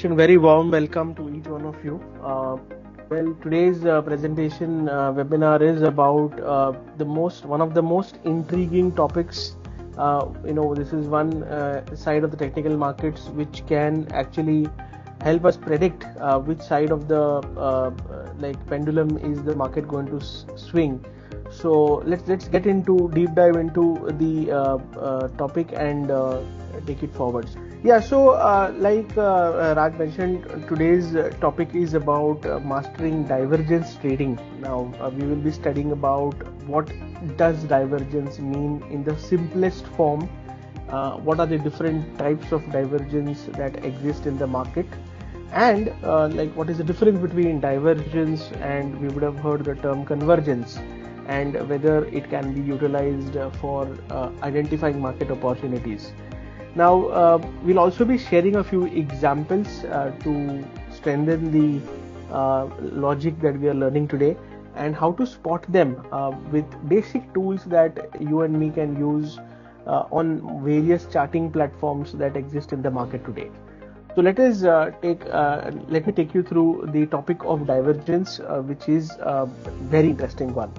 much and very warm welcome to each one of you. Today's presentation webinar is about one of the most intriguing topics. This is one side of the technical markets which can actually help us predict which side of the pendulum is the market going to swing. So let's get into deep dive into the topic and take it forward. Yeah, so Raj mentioned, today's topic is about mastering divergence trading. Now we will be studying about what does divergence mean in the simplest form, what are the different types of divergence that exist in the market, and what is the difference between divergence and we would have heard the term convergence, and whether it can be utilized for identifying market opportunities. Now we'll also be sharing a few examples to strengthen the logic that we are learning today, and how to spot them with basic tools that you and me can use on various charting platforms that exist in the market today. So let me take you through the topic of divergence, which is a very interesting one.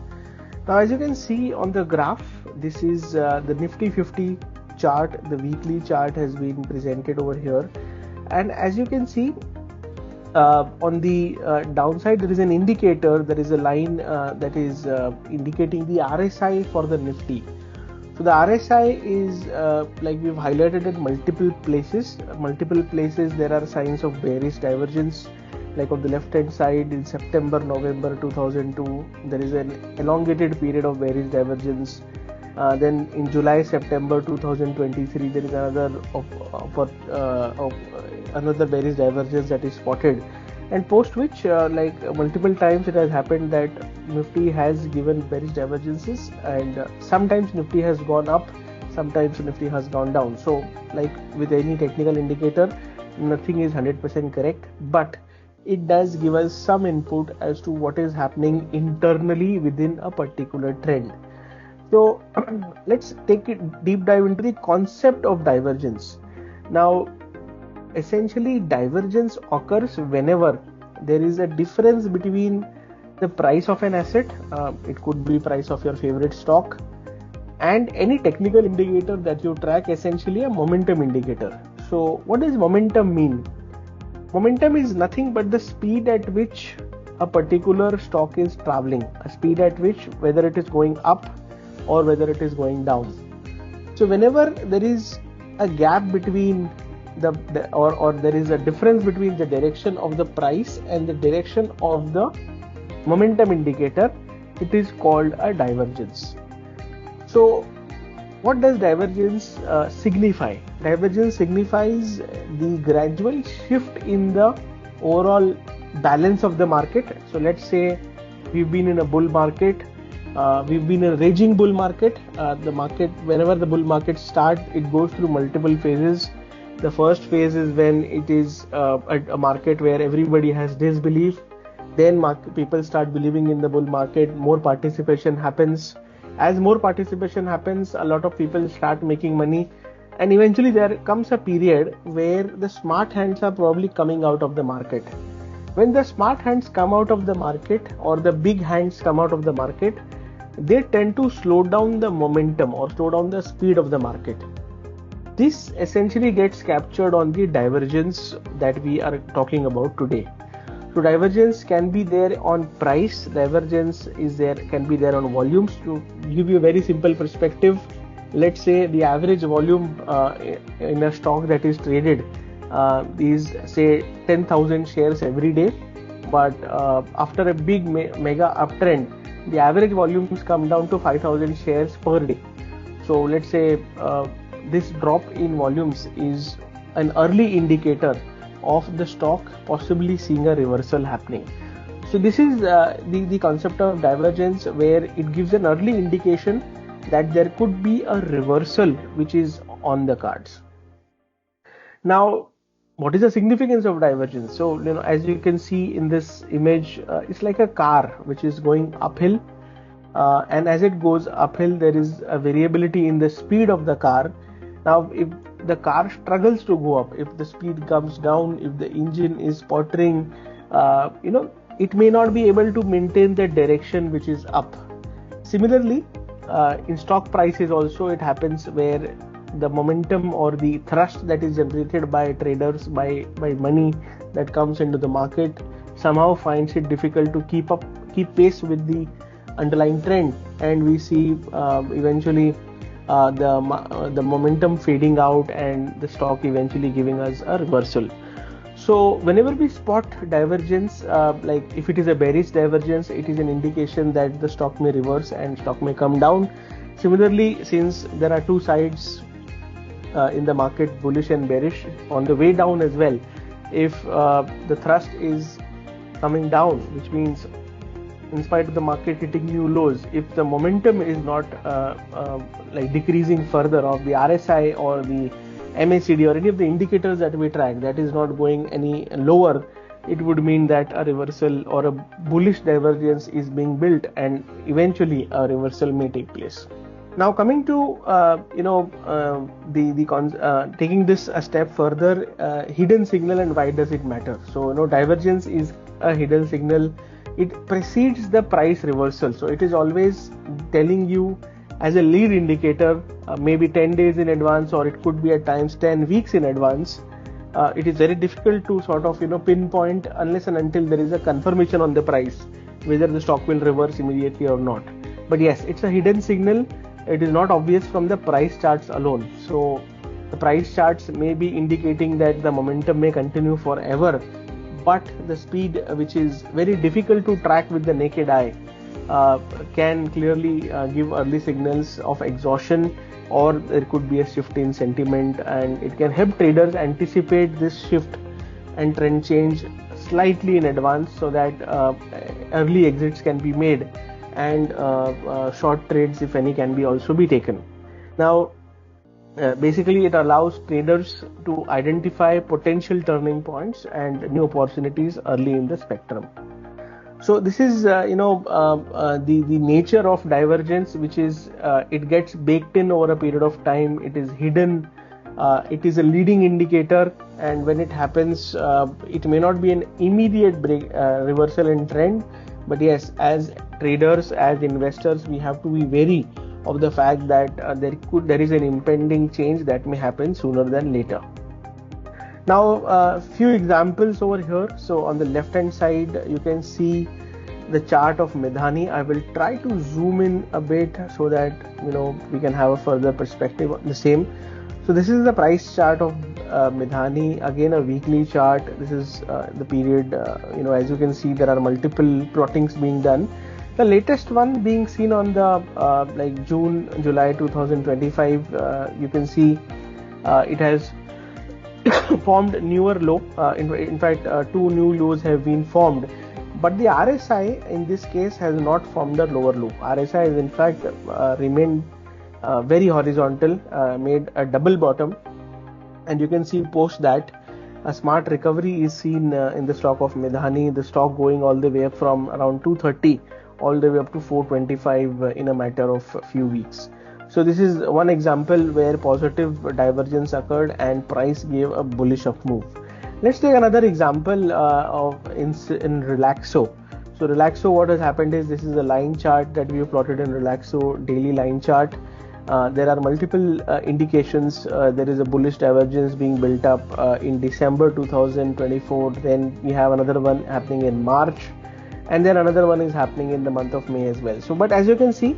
Now, as you can see on the graph, this is the Nifty 50 chart. The weekly chart has been presented over here, and as you can see on the downside, there is an indicator, there is a line that is indicating the RSI for the Nifty. So the RSI is we've highlighted at multiple places there are signs of bearish divergence. Like on the left hand side, in September, November 2002, there is an elongated period of bearish divergence. Then in July, September 2023, there is another bearish divergence that is spotted, and post which multiple times it has happened that Nifty has given bearish divergences, and sometimes Nifty has gone up, sometimes Nifty has gone down. So like with any technical indicator, nothing is 100% correct, but it does give us some input as to what is happening internally within a particular trend. So let's take it deep dive into the concept of divergence. Now, essentially, divergence occurs whenever there is a difference between the price of an asset, it could be price of your favorite stock, and any technical indicator that you track, essentially a momentum indicator. So what does momentum mean? Momentum is nothing but the speed at which a particular stock is traveling, a speed at which whether it is going up or whether it is going down. So whenever there is a gap between or there is a difference between the direction of the price and the direction of the momentum indicator, it is called a divergence. So what does divergence signify? Divergence signifies the gradual shift in the overall balance of the market. So let's say we've been in a bull market, we've been in a raging bull market. The market, whenever the bull market starts, it goes through multiple phases. The first phase is when it is a market where everybody has disbelief. Then people start believing in the bull market, more participation happens. As more participation happens, a lot of people start making money, and eventually there comes a period where the smart hands are probably coming out of the market. When the smart hands come out of the market, or the big hands come out of the market, they tend to slow down the momentum or slow down the speed of the market. This essentially gets captured on the divergence that we are talking about today. So divergence can be there on price, divergence can be there on volumes. To give you a very simple perspective, let's say the average volume in a stock that is traded is say 10,000 shares every day, but after a big mega uptrend, the average volumes come down to 5,000 shares per day. So let's say this drop in volumes is an early indicator of the stock possibly seeing a reversal happening. So this is the concept of divergence, where it gives an early indication that there could be a reversal which is on the cards. Now, what is the significance of divergence? So as you can see in this image, it's like a car which is going uphill, and as it goes uphill, there is a variability in the speed of the car, Now, if the car struggles to go up, if the speed comes down, if the engine is sputtering, it may not be able to maintain the direction which is up. Similarly, in stock prices also it happens, where the momentum or the thrust that is generated by traders, by money that comes into the market, somehow finds it difficult to keep pace with the underlying trend, and we see eventually the momentum fading out and the stock eventually giving us a reversal. So whenever we spot divergence, like if it is a bearish divergence, it is an indication that the stock may reverse and stock may come down. Similarly, since there are two sides in the market, bullish and bearish, on the way down as well, if the thrust is coming down, which means in spite of the market hitting new lows, if the momentum is not like decreasing further of the RSI or the MACD or any of the indicators that we track, that is not going any lower, it would mean that a reversal or a bullish divergence is being built and eventually a reversal may take place. Now coming to taking this a step further, hidden signal and why does it matter? So divergence is a hidden signal. It precedes the price reversal, so it is always telling you as a lead indicator, maybe 10 days in advance, or it could be at times 10 weeks in advance. It is very difficult to sort of pinpoint unless and until there is a confirmation on the price whether the stock will reverse immediately or not. But yes, it's a hidden signal. It is not obvious from the price charts alone. So the price charts may be indicating that the momentum may continue forever, but the speed, which is very difficult to track with the naked eye, can clearly give early signals of exhaustion, or there could be a shift in sentiment, and it can help traders anticipate this shift and trend change slightly in advance, so that early exits can be made and short trades, if any, can be also be taken. Now basically it allows traders to identify potential turning points and new opportunities early in the spectrum. So this is the nature of divergence, which is it gets baked in over a period of time. It is hidden. It is a leading indicator, and when it happens, it may not be an immediate reversal in trend. But yes, as traders, as investors, we have to be wary of the fact that there is an impending change that may happen sooner than later. Now, few examples over here. So on the left hand side, you can see the chart of Midhani. I will try to zoom in a bit so that we can have a further perspective on the same. So this is the price chart of Midhani, again a weekly chart. This is the period, as you can see, there are multiple plottings being done. The latest one being seen on the July 2025, you can see it has formed newer low. In fact, two new lows have been formed, but the RSI in this case has not formed a lower low. RSI has in fact remained very horizontal, made a double bottom, and you can see post that a smart recovery is seen in the stock of Midhani, the stock going all the way up from around 230 all the way up to 425 in a matter of a few weeks. So this is one example where positive divergence occurred and price gave a bullish up move. Let's take another example in Relaxo. So Relaxo, what has happened is, this is a line chart that we have plotted in Relaxo, daily line chart. There are multiple indications. There is a bullish divergence being built up in December 2024. Then we have another one happening in March, and then another one is happening in the month of May as well. So, but as you can see,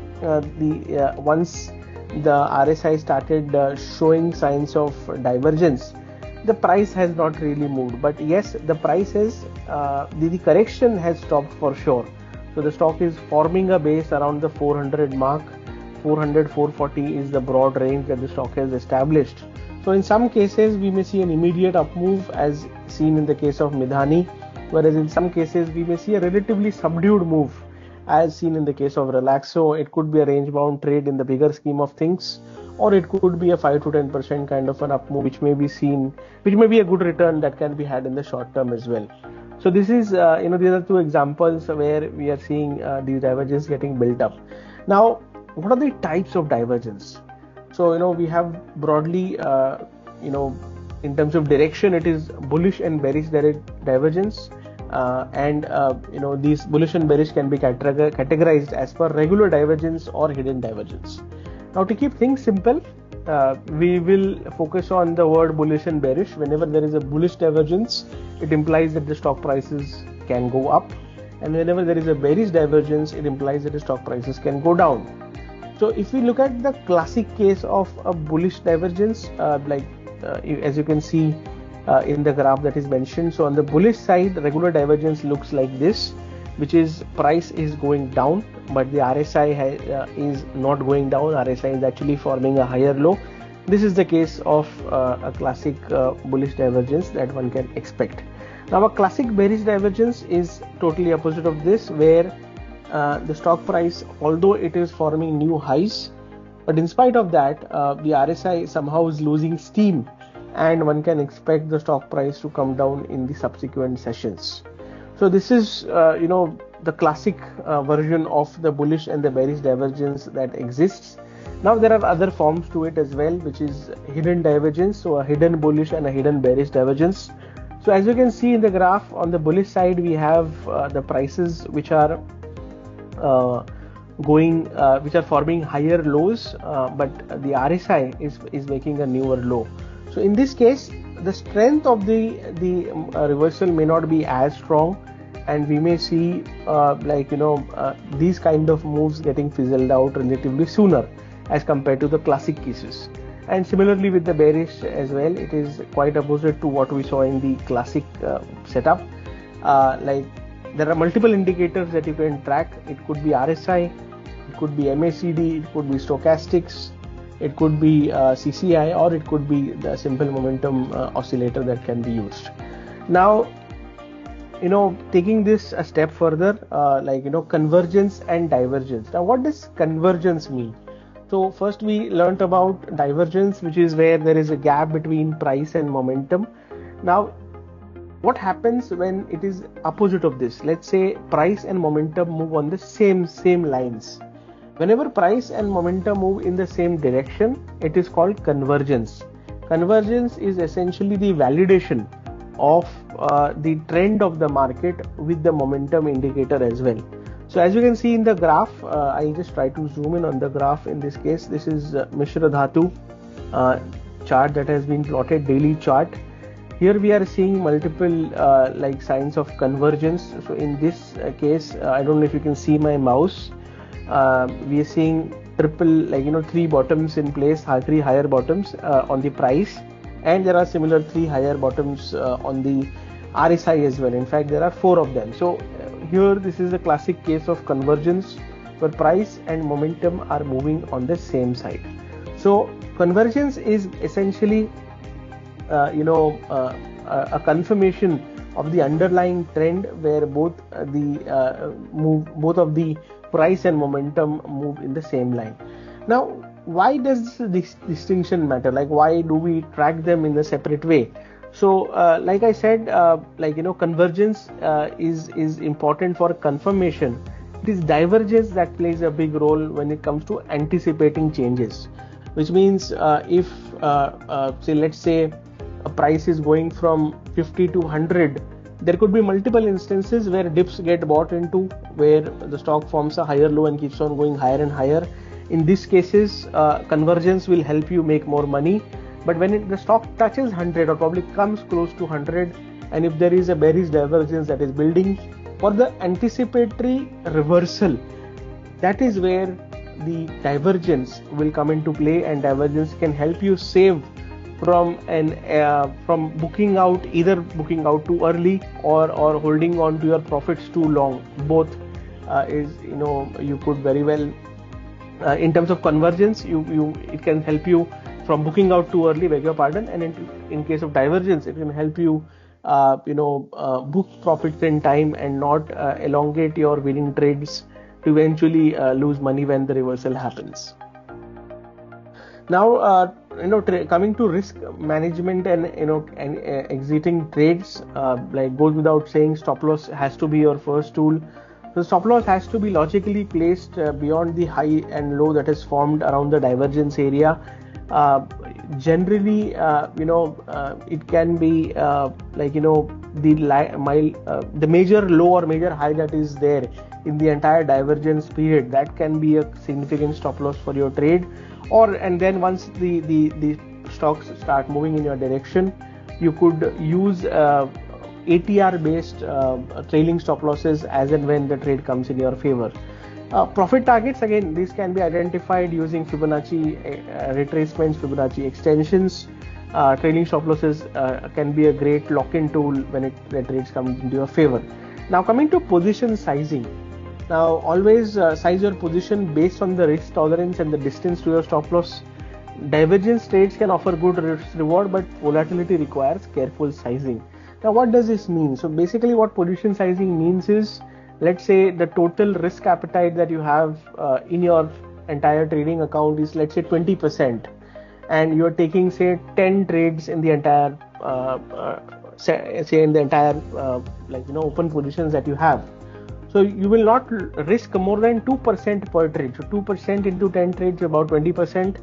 once the RSI started showing signs of divergence, the price has not really moved. But yes, the price has the correction has stopped for sure. So the stock is forming a base around the 400 mark. 400-440 is the broad range that the stock has established. So in some cases we may see an immediate up move, as seen in the case of Midhani, whereas in some cases we may see a relatively subdued move, as seen in the case of Relaxo. It could be a range bound trade in the bigger scheme of things, or it could be a 5 to 10% kind of an up move, which may be seen, which may be a good return that can be had in the short term as well. So this is these are two examples where we are seeing these divergences getting built up. Now, what are the types of divergence? So we have broadly in terms of direction, it is bullish and bearish divergence, and these bullish and bearish can be categorized as per regular divergence or hidden divergence. Now, to keep things simple, we will focus on the word bullish and bearish. Whenever there is a bullish divergence, it implies that the stock prices can go up, and whenever there is a bearish divergence, it implies that the stock prices can go down. So if we look at the classic case of a bullish divergence, as you can see in the graph that is mentioned, so on the bullish side, regular divergence looks like this, which is price is going down, but the RSI is not going down. RSI is actually forming a higher low. This is the case of a classic bullish divergence that one can expect. Now, a classic bearish divergence is totally opposite of this, where the stock price, although it is forming new highs, but in spite of that, the RSI somehow is losing steam, and one can expect the stock price to come down in the subsequent sessions. So this is the classic version of the bullish and the bearish divergence that exists. Now there are other forms to it as well, which is hidden divergence, so a hidden bullish and a hidden bearish divergence. So as you can see in the graph, on the bullish side we have the prices which are which are forming higher lows, but the RSI is making a newer low. So in this case, the strength of the reversal may not be as strong, and we may see these kind of moves getting fizzled out relatively sooner as compared to the classic cases. And similarly with the bearish as well, it is quite opposite to what we saw in the classic setup. There are multiple indicators that you can track. It could be RSI, it could be MACD, it could be stochastics, it could be CCI, or it could be the simple momentum oscillator that can be used. Now, taking this a step further, convergence and divergence. Now, what does convergence mean? So first we learnt about divergence, which is where there is a gap between price and momentum. Now, what happens when it is opposite of this? Let's say price and momentum move on the same lines. Whenever price and momentum move in the same direction, it is called convergence. Convergence is essentially the validation of the trend of the market with the momentum indicator as well. So as you can see in the graph, I just try to zoom in on the graph. In this case, this is Mishra Dhatu chart that has been plotted, daily chart. Here we are seeing multiple signs of convergence. So in this case, I don't know if you can see my mouse. We are seeing triple, three bottoms in place, three higher bottoms on the price, and there are similar three higher bottoms on the RSI as well. In fact, there are four of them. So here this is a classic case of convergence where price and momentum are moving on the same side. So convergence is essentially a confirmation of the underlying trend where both of the price and momentum move in the same line. Now, why does this distinction matter? Why do we track them in a separate way? So like I said, convergence is important for confirmation. It is divergence that plays a big role when it comes to anticipating changes, which means if let's say a price is going from 50 to 100, there could be multiple instances where dips get bought into, where the stock forms a higher low and keeps on going higher and higher. In these cases, convergence will help you make more money. But when the stock touches 100 or probably comes close to 100, and if there is a bearish divergence that is building for the anticipatory reversal, that is where the divergence will come into play, and divergence can help you save from booking out, either booking out too early or holding on to your profits too long. Both you could very well in terms of convergence, it can help you from booking out too early, beg your pardon, and in case of divergence, it can help you book profits in time and not elongate your winning trades to eventually lose money when the reversal happens. Now, coming to risk management and exiting trades, goes without saying, stop loss has to be your first tool. The stop loss has to be logically placed beyond the high and low that is formed around the divergence area, Generally, it can be the major low or major high that is there in the entire divergence period, that can be a significant stop loss for your trade. And then once the stocks start moving in your direction, you could use ATR based trailing stop losses as and when the trade comes in your favor. Profit targets, again, these can be identified using Fibonacci retracements, Fibonacci extensions. Trailing stop losses can be a great lock-in tool when the trades come into your favor. Now coming to position sizing. Now always size your position based on the risk tolerance and the distance to your stop loss. Divergence trades can offer good risk reward, but volatility requires careful sizing. Now what does this mean? So basically what position sizing means is, let's say the total risk appetite that you have in your entire trading account is, let's say, 20%, and you're taking, say, 10 trades in the entire open positions that you have. So you will not risk more than 2% per trade. So 2% into 10 trades is about 20%.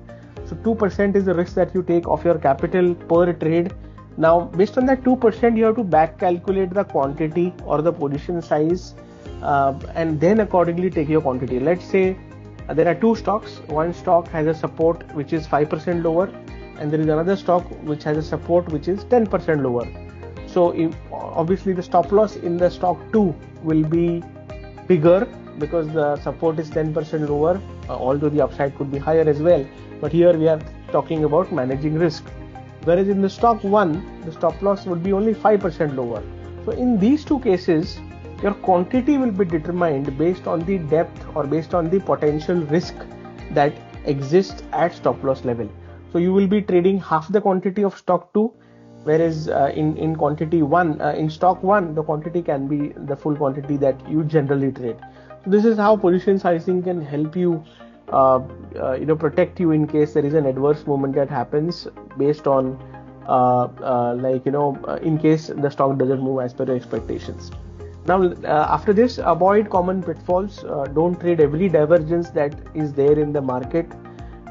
So 2% is the risk that you take of your capital per trade. Now based on that 2%, you have to back calculate the quantity or the position size, and then accordingly take your quantity. Let's say there are two stocks. One stock has a support which is 5% lower, and there is another stock which has a support which is 10% lower. So obviously the stop loss in the stock 2 will be bigger because the support is 10% lower, although the upside could be higher as well. But here we are talking about managing risk. Whereas in the stock 1, the stop loss would be only 5% lower. So in these two cases, your quantity will be determined based on the depth or based on the potential risk that exists at stop loss level. So you will be trading half the quantity of stock 2, whereas in quantity 1, in stock 1, the quantity can be the full quantity that you generally trade. So this is how position sizing can help you protect you in case there is an adverse movement that happens based on in case the stock doesn't move as per your expectations. Now after this, avoid common pitfalls. Don't trade every divergence that is there in the market.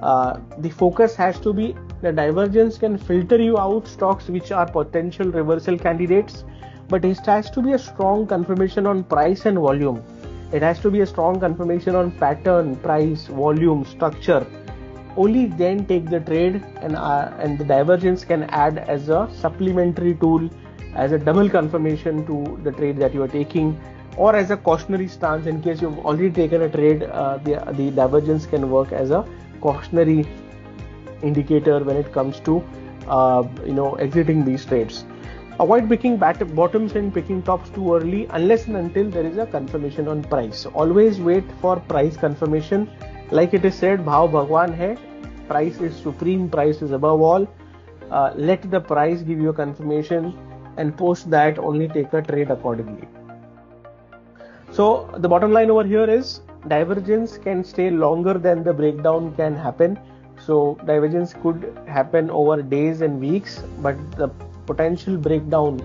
The focus has to be the divergence can filter you out stocks which are potential reversal candidates, but it has to be a strong confirmation on price and volume. It has to be a strong confirmation on pattern, price, volume, structure. Only then take the trade, and the divergence can add as a supplementary tool, as a double confirmation to the trade that you are taking, or as a cautionary stance in case you've already taken a trade. The divergence can work as a cautionary indicator when it comes to exiting these trades. Avoid picking bottoms and picking tops too early unless and until there is a confirmation on price. So always wait for price confirmation. Like it is said, Bhav Bhagwan hai, price is supreme, price is above all. Let the price give you a confirmation, and post that only take a trade accordingly. So the bottom line over here is divergence can stay longer than the breakdown can happen. So divergence could happen over days and weeks, but the potential breakdown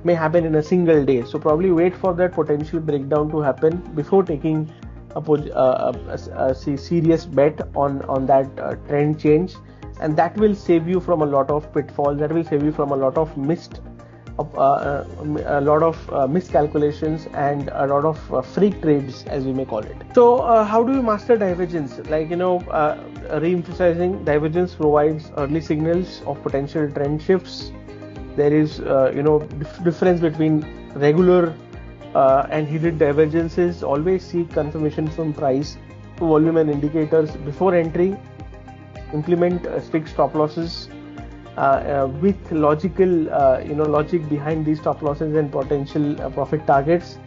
may happen in a single day. So probably wait for that potential breakdown to happen before taking a serious bet on that trend change, and that will save you from a lot of pitfalls. That will save you from a lot of miscalculations and a lot of freak trades, as we may call it. So how do you master divergence? Re-emphasizing, divergence provides early signals of potential trend shifts. There is difference between regular and hidden divergences. Always seek confirmation from price, volume and indicators before entry. Implement strict stop losses with logic behind these stop losses and potential profit targets,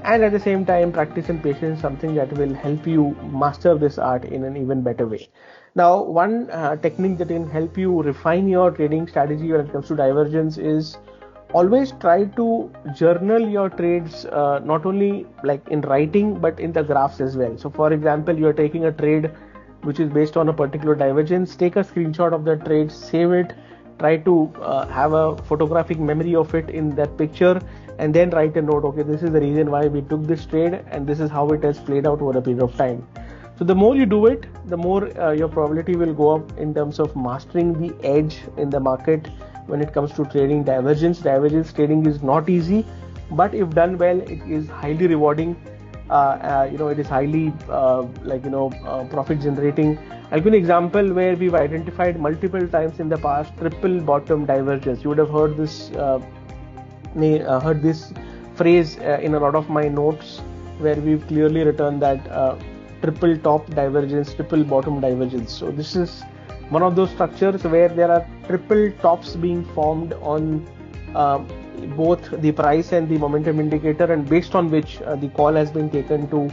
and at the same time practice and patience, something that will help you master this art in an even better way. Now one technique that can help you refine your trading strategy when it comes to divergence is always try to journal your trades, not only like in writing but in the graphs as well. So for example, you are taking a trade which is based on a particular divergence. Take a screenshot of the trade, save it, try to have a photographic memory of it in that picture, and then write a note. Okay, this is the reason why we took this trade and this is how it has played out over a period of time. So the more you do it, the more your probability will go up in terms of mastering the edge in the market when it comes to trading divergence. Divergence trading is not easy, but if done well, it is highly rewarding. It is highly profit generating. I'll give you an example where we've identified multiple times in the past triple bottom divergence. You would have heard this phrase in a lot of my notes, where we've clearly written that triple top divergence, triple bottom divergence. So this is one of those structures where there are triple tops being formed on both the price and the momentum indicator, and based on which the call has been taken to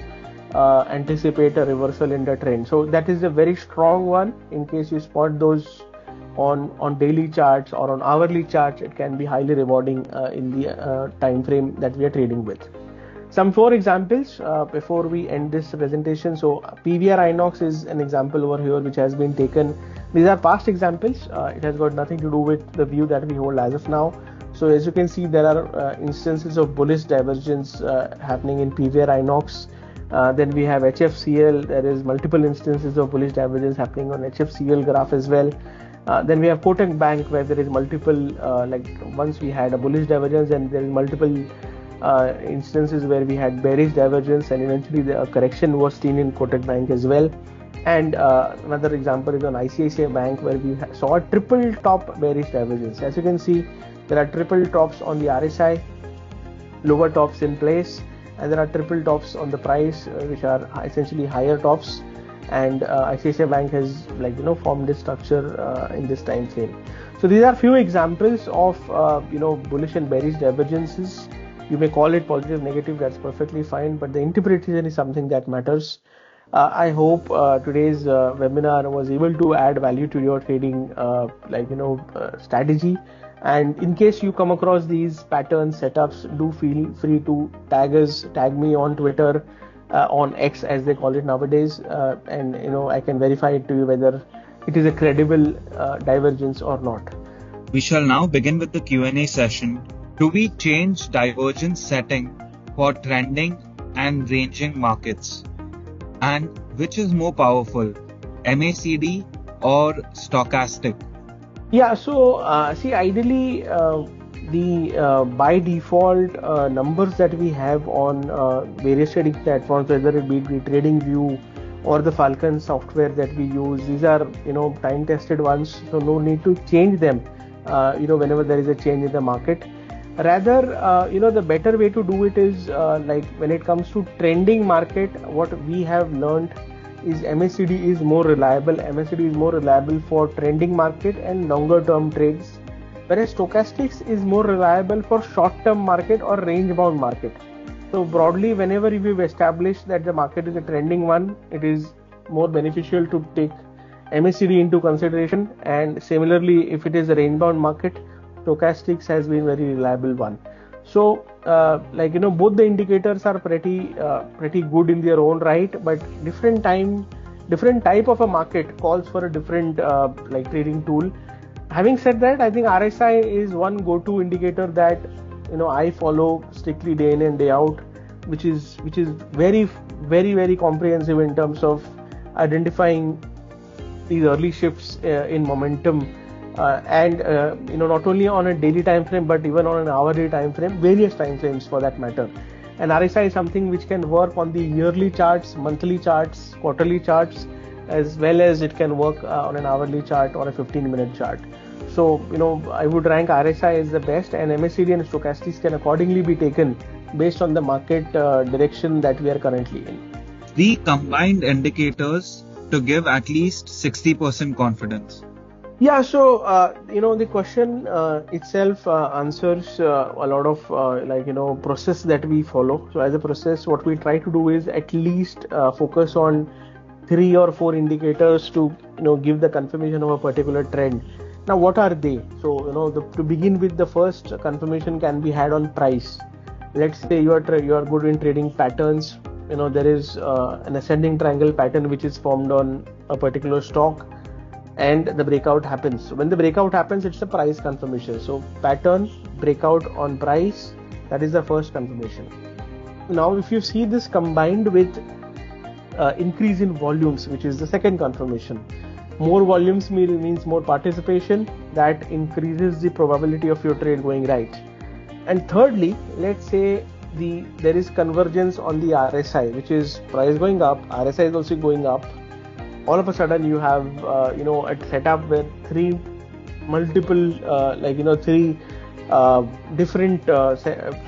anticipate a reversal in the trend. So that is a very strong one. In case you spot those on daily charts or on hourly charts, it can be highly rewarding in the time frame that we are trading with. Some 4 examples before we end this presentation. So PVR Inox is an example over here which has been taken. These are past examples. It has got nothing to do with the view that we hold as of now. So as you can see, there are instances of bullish divergence happening in PVR Inox. Then we have HFCL. There is multiple instances of bullish divergence happening on HFCL graph as well. Then we have Kotak Bank, where there is multiple, once we had a bullish divergence, and there is multiple instances where we had bearish divergence, and eventually the correction was seen in Kotak Bank as well. And another example is on ICICI Bank, where we saw a triple top bearish divergence. As you can see, there are triple tops on the RSI, lower tops in place, and there are triple tops on the price, which are essentially higher tops. And ICICI Bank has formed this structure in this time frame. So these are few examples of bullish and bearish divergences. You may call it positive, negative, that's perfectly fine, but the interpretation is something that matters. I hope today's webinar was able to add value to your trading strategy. And in case you come across these pattern setups, do feel free to tag me on Twitter, on X as they call it nowadays, and I can verify it to you whether it is a credible divergence or not. We shall now begin with the Q&A session. Do we change divergence setting for trending and ranging markets? And which is more powerful, MACD or stochastic? Yeah, so ideally the by default numbers that we have on various trading platforms, whether it be the TradingView or the Falcon software that we use, these are time tested ones, so no need to change them whenever there is a change in the market. Rather, the better way to do it is when it comes to trending market, what we have learned is MACD is more reliable. MACD is more reliable for trending market and longer term trades, whereas stochastics is more reliable for short term market or range bound market. So broadly, whenever we've established that the market is a trending one, it is more beneficial to take MACD into consideration, and similarly if it is a range bound market, stochastics has been very reliable one. So both the indicators are pretty good in their own right, but different type of a market calls for a different trading tool. Having said that, I think RSI is one go-to indicator that I follow strictly day in and day out, which is very very very comprehensive in terms of identifying these early shifts in momentum. And not only on a daily time frame, but even on an hourly time frame, various time frames for that matter. And RSI is something which can work on the yearly charts, monthly charts, quarterly charts, as well as it can work on an hourly chart or a 15-minute chart. So I would rank RSI as the best, and MACD and stochastics can accordingly be taken based on the market direction that we are currently in. The combined indicators to give at least 60% confidence. Yeah, so the question itself answers a lot of process that we follow. So as a process, what we try to do is at least focus on 3 or 4 indicators to give the confirmation of a particular trend. Now, what are they? So to begin with, the first confirmation can be had on price. Let's say you are good in trading patterns. There is an ascending triangle pattern which is formed on a particular stock, and the breakout happens. So when the breakout happens, it's a price confirmation. So pattern, breakout on price, that is the first confirmation. Now if you see this combined with increase in volumes, which is the second confirmation. More volumes means more participation. That increases the probability of your trade going right. And thirdly, let's say there is convergence on the RSI, which is price going up, RSI is also going up. All of a sudden you have a setup where three different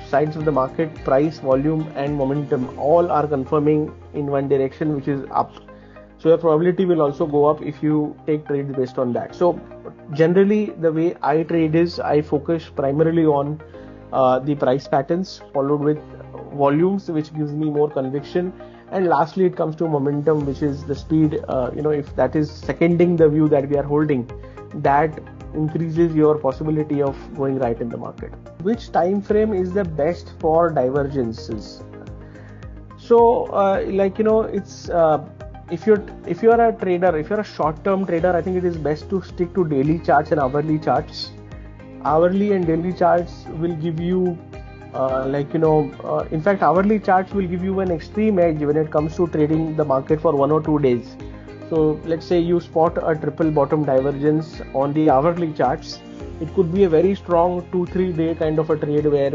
sides of the market, price, volume and momentum, all are confirming in one direction, which is up. So your probability will also go up if you take trades based on that. So generally the way I trade is I focus primarily on the price patterns, followed with volumes, which gives me more conviction, and lastly it comes to momentum, which is the speed. If that is seconding the view that we are holding, that increases your possibility of going right in the market. Which time frame is the best for divergences? So it's if you're a trader, if you're a short-term trader, I think it is best to stick to daily charts and hourly charts. Hourly and daily charts will give you in fact hourly charts will give you an extreme edge when it comes to trading the market for 1 or 2 days. So let's say you spot a triple bottom divergence on the hourly charts, it could be a very strong 2-3 day kind of a trade where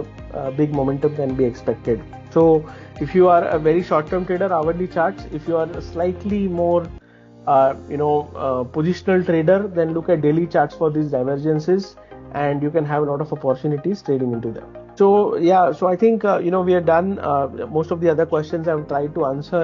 big momentum can be expected. So if you are a very short-term trader, hourly charts. If you are a slightly more positional trader, then look at daily charts for these divergences, and you can have a lot of opportunities trading into them. So I think we are done. Most of the other questions I've tried to answer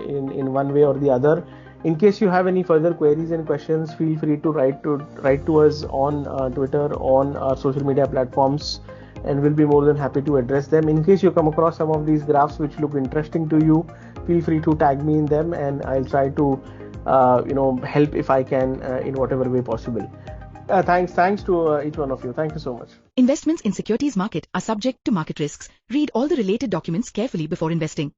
in one way or the other. In case you have any further queries and questions, feel free to write to us on Twitter, on our social media platforms, and we'll be more than happy to address them. In case you come across some of these graphs which look interesting to you, feel free to tag me in them, and I'll try to help if I can in whatever way possible. Thanks to each one of you. Thank you so much. Investments in securities market are subject to market risks. Read all the related documents carefully before investing.